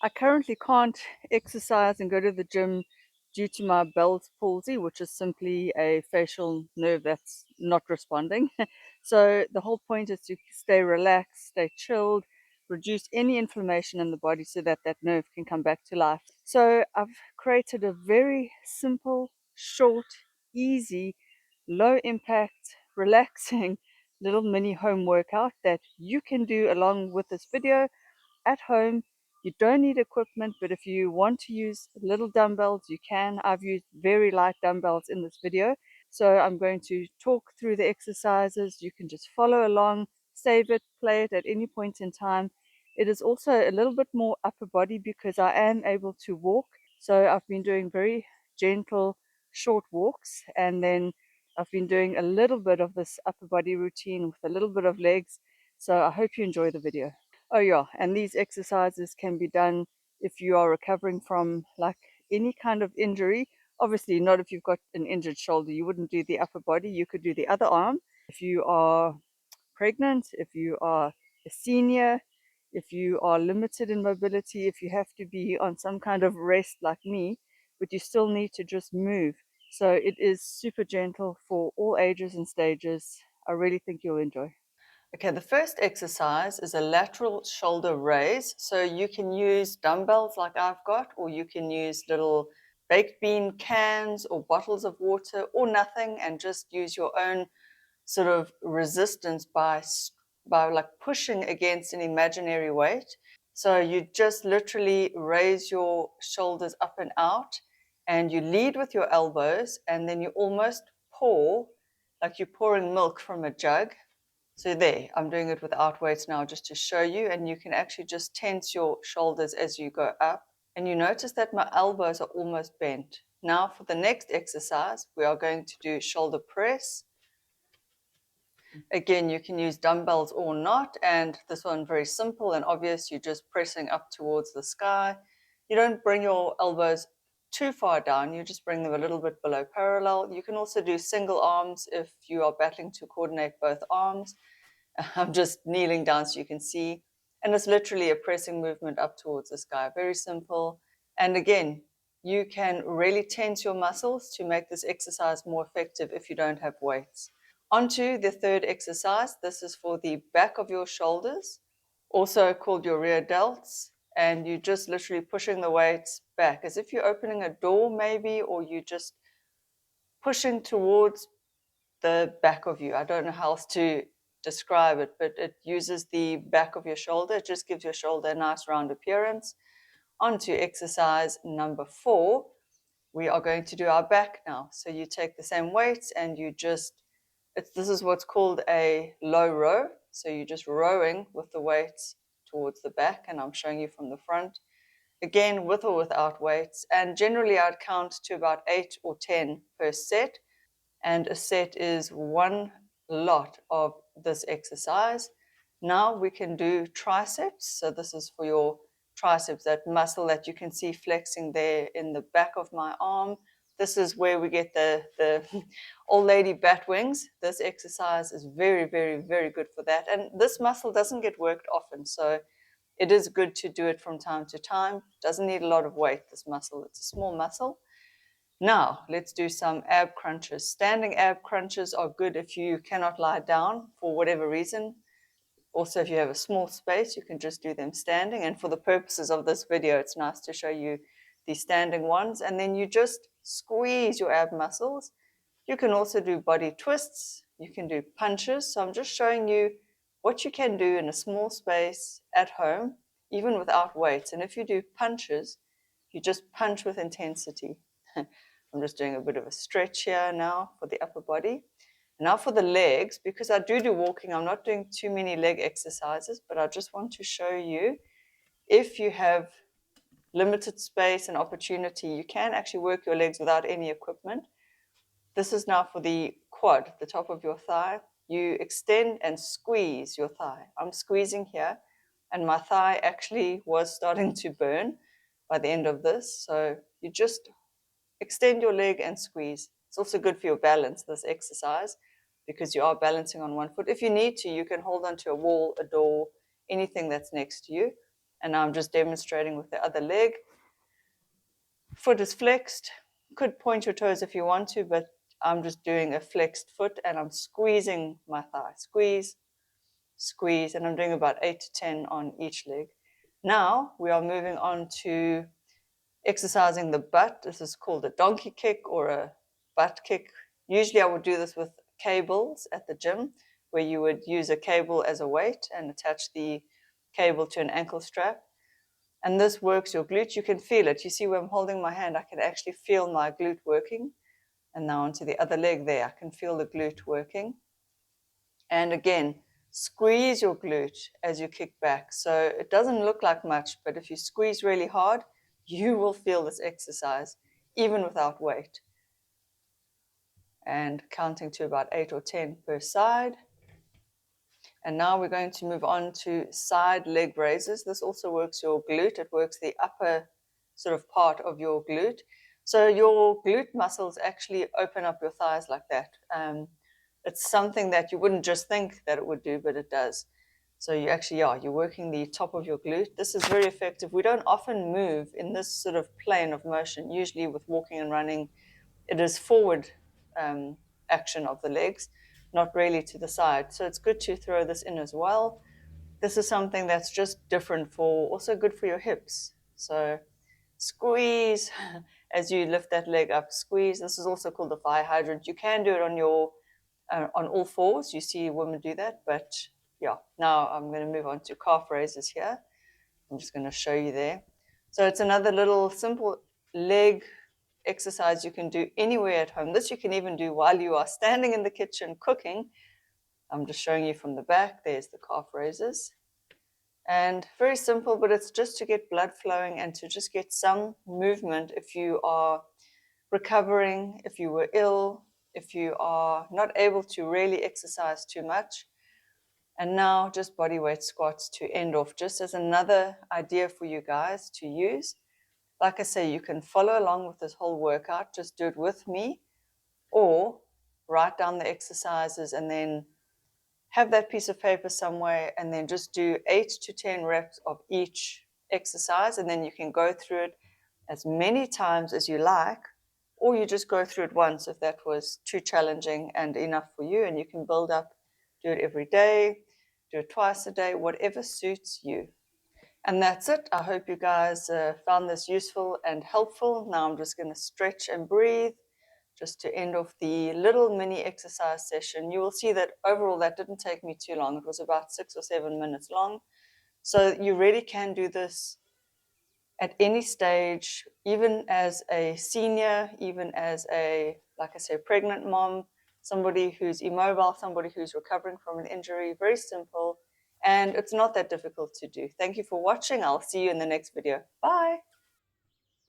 I currently can't exercise and go to the gym due to my Bell's palsy, which is simply a facial nerve that's not responding. So the whole point is to stay relaxed, stay chilled, reduce any inflammation in the body so that that nerve can come back to life. So I've created a very simple, short, easy, low impact, relaxing little mini home workout that you can do along with this video at home. You don't need equipment, but if you want to use little dumbbells, you can. I've used very light dumbbells in this video. So I'm going to talk through the exercises. You can just follow along, save it, play it at any point in time. It is also a little bit more upper body because I am able to walk. So I've been doing very gentle, short walks, and then I've been doing a little bit of this upper body routine with a little bit of legs. So I hope you enjoy the video. Oh yeah, and these exercises can be done if you are recovering from like any kind of injury. Obviously not if you've got an injured shoulder. You wouldn't do the upper body, you could do the other arm. If you are pregnant, if you are a senior, if you are limited in mobility, if you have to be on some kind of rest like me, but you still need to just move. So it is super gentle for all ages and stages. I really think you'll enjoy. Okay, the first exercise is a lateral shoulder raise. So you can use dumbbells like I've got, or you can use little baked bean cans or bottles of water or nothing, and just use your own sort of resistance by like pushing against an imaginary weight. So you just literally raise your shoulders up and out, and you lead with your elbows, and then you almost pour like you're pouring milk from a jug. So there, I'm doing it without weights now just to show you, and you can actually just tense your shoulders as you go up. And you notice that my elbows are almost bent. Now for the next exercise, we are going to do shoulder press. Again, you can use dumbbells or not, and this one very simple and obvious. You're just pressing up towards the sky. You don't bring your elbows too far down, you just bring them a little bit below parallel. You can also do single arms if you are battling to coordinate both arms. I'm just kneeling down so you can see. And it's literally a pressing movement up towards the sky. Very simple. And again, you can really tense your muscles to make this exercise more effective if you don't have weights. Onto the third exercise. This is for the back of your shoulders, also called your rear delts. And you're just literally pushing the weights back as if you're opening a door maybe, or you're just pushing towards the back of you. I don't know how else to describe it, but it uses the back of your shoulder. It just gives your shoulder a nice round appearance. On to exercise number 4. We are going to do our back now. So you take the same weights and you just, this is what's called a low row. So you're just rowing with the weights towards the back, and I'm showing you from the front. Again, with or without weights. And generally I'd count to about 8 or 10 per set. And a set is one lot of this exercise. Now we can do triceps. So this is for your triceps, that muscle that you can see flexing there in the back of my arm. This is where we get the old lady bat wings. This exercise is very, very, very good for that. And this muscle doesn't get worked often, so it is good to do it from time to time. Doesn't need a lot of weight, this muscle. It's a small muscle. Now, let's do some ab crunches. Standing ab crunches are good if you cannot lie down for whatever reason. Also, if you have a small space, you can just do them standing. And for the purposes of this video, it's nice to show you the standing ones. And then you just squeeze your ab muscles. You can also do body twists. You can do punches. So I'm just showing you what you can do in a small space at home, even without weights. And if you do punches, you just punch with intensity. I'm just doing a bit of a stretch here now for the upper body. Now for the legs, because I do walking, I'm not doing too many leg exercises, but I just want to show you, if you have limited space and opportunity, you can actually work your legs without any equipment. This is now for the quad, the top of your thigh. You extend and squeeze your thigh. I'm squeezing here, and my thigh actually was starting to burn by the end of this. So you just extend your leg and squeeze. It's also good for your balance, this exercise, because you are balancing on one foot. If you need to, you can hold onto a wall, a door, anything that's next to you. And now I'm just demonstrating with the other leg. Foot is flexed. Could point your toes if you want to, but I'm just doing a flexed foot and I'm squeezing my thigh. Squeeze, squeeze, and I'm doing about 8 to 10 on each leg. Now we are moving on to exercising the butt. This is called a donkey kick or a butt kick. Usually I would do this with cables at the gym, where you would use a cable as a weight and attach the cable to an ankle strap. And this works your glute. You can feel it. You see where I'm holding my hand, I can actually feel my glute working. And now onto the other leg there, I can feel the glute working. And again, squeeze your glute as you kick back. So it doesn't look like much, but if you squeeze really hard, you will feel this exercise, even without weight. And counting to about 8 or 10 per side. And now we're going to move on to side leg raises. This also works your glute. It works the upper sort of part of your glute. So your glute muscles actually open up your thighs like that. It's something that you wouldn't just think that it would do, but it does. So you actually are, you're working the top of your glute. This is very effective. We don't often move in this sort of plane of motion. Usually with walking and running, it is forward action of the legs, not really to the side. So it's good to throw this in as well. This is something that's just different for, also good for your hips. So squeeze as you lift that leg up, squeeze. This is also called the thigh hydrant. You can do it on your on all fours. You see women do that, but yeah, now I'm going to move on to calf raises here. I'm just going to show you there. So it's another little simple leg exercise you can do anywhere at home. This you can even do while you are standing in the kitchen cooking. I'm just showing you from the back. There's the calf raises. And very simple, but it's just to get blood flowing and to just get some movement if you are recovering, if you were ill, if you are not able to really exercise too much. And now just body weight squats to end off, just as another idea for you guys to use. Like I say, you can follow along with this whole workout, just do it with me, or write down the exercises and then have that piece of paper somewhere and then just do 8 to 10 reps of each exercise, and then you can go through it as many times as you like, or you just go through it once if that was too challenging and enough for you, and you can build up, do it every day, do it twice a day, whatever suits you. And that's it. I hope you guys found this useful and helpful. Now I'm just going to stretch and breathe just to end off the little mini exercise session. You will see that overall that didn't take me too long. It was about 6 or 7 minutes long. So you really can do this at any stage, even as a senior, even as a, like I say, pregnant mom, somebody who's immobile, somebody who's recovering from an injury. Very simple. And it's not that difficult to do. Thank you for watching. I'll see you in the next video. Bye.